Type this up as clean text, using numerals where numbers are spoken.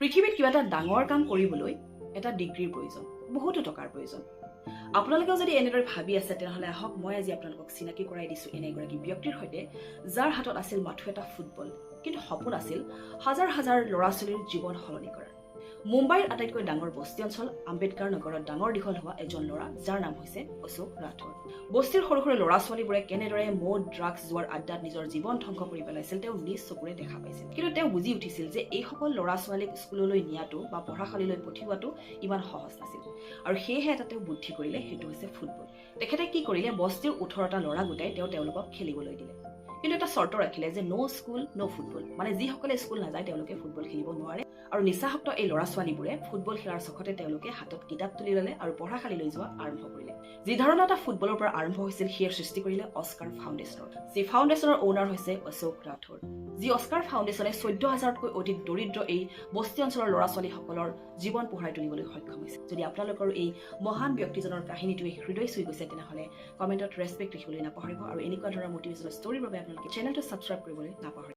পৃথিৱীত কিবা এটা ডাঙৰ কাম কৰিবলৈ এটা ডিগ্ৰীৰ প্ৰয়োজন, বহুতো টকাৰ প্ৰয়োজন। আপোনালোকেও যদি এনেদৰে ভাবি আছে তেনেহ'লে আহক মই আজি আপোনালোকক চিনাকি কৰাই দিছোঁ এনে এগৰাকী ব্যক্তিৰ সৈতে যাৰ হাতত আছিল মাথো এটা ফুটবল, কিন্তু সপোন আছিল হাজাৰ হাজাৰ ল'ৰা ছোৱালীৰ জীৱন সলনি কৰাৰ। মুম্বাইৰ আটাইতকৈ ডাঙৰ বস্তি অঞ্চল আম্বেদকাৰ নগৰত ডাঙৰ দীঘল হোৱা এজন ল'ৰা যাৰ নাম হৈছে অশোক ৰাথোৰ। বস্তিৰ সৰু সৰু ল'ৰা ছোৱালীবোৰে কেনেদৰে মদ ড্ৰাগছ যোৱাৰ আড্ডাত নিজৰ জীৱন ধ্বংস কৰি পেলাইছিল তেওঁ নিজ চকুৰে দেখা পাইছিল। কিন্তু তেওঁ বুজি উঠিছিল যে এইসকল ল'ৰা ছোৱালীক স্কুললৈ নিয়াটো বা পঢ়াশালীলৈ পঠিওৱাটো ইমান সহজ নাছিল, আৰু সেয়েহে এটা তেওঁ বুদ্ধি কৰিলে, সেইটো হৈছে ফুটবল। তেখেতে কি কৰিলে, বস্তিৰ 18টা ল'ৰা গোটাই তেওঁলোকক খেলিবলৈ দিলে, কিন্তু এটা চৰ্ত ৰাখিলে যে ন' স্কুল ন' ফুটবল, মানে যিসকলে স্কুল নাযায় তেওঁলোকে ফুটবল খেলিব নোৱাৰে। আৰু নিচাসক্ত এই ল'ৰা ছোৱালীবোৰে ফুটবল খেলাৰ চখতে তেওঁলোকে হাতত কিতাপ তুলি ল'লে আৰু পঢ়াশালীলৈ যোৱা আৰম্ভ কৰিলে। যি ধাৰণা এটা ফুটবলৰ পৰা আৰম্ভ হৈছিল সেয়ে সৃষ্টি কৰিলে অস্কাৰ ফাউণ্ডেশ্যনৰ, যি ফাউণ্ডেশ্যনৰ অ'নাৰ হৈছে অশোক ৰাথোৰ। যি অস্কাৰ ফাউণ্ডেশ্যনে 14,000তকৈ অধিক দৰিদ্ৰ এই বস্তি অঞ্চলৰ ল'ৰা ছোৱালীসকলৰ জীৱন পোহৰাই তুলিবলৈ সক্ষম হৈছে। যদি আপোনালোকৰ এই মহান ব্যক্তিজনৰ কাহিনীটোৱে হৃদয় চুই গৈছে তেনেহ'লে কমেণ্টত ৰেছপেক্ট লিখিবলৈ নাপাহৰিব, আৰু এনেকুৱা ধৰণৰ মটিভেশ্যনেল ষ্টৰীৰ বাবে আপোনালোকে চেনেলটো ছাবস্ক্ৰাইব কৰিবলৈ নাপাহৰিব।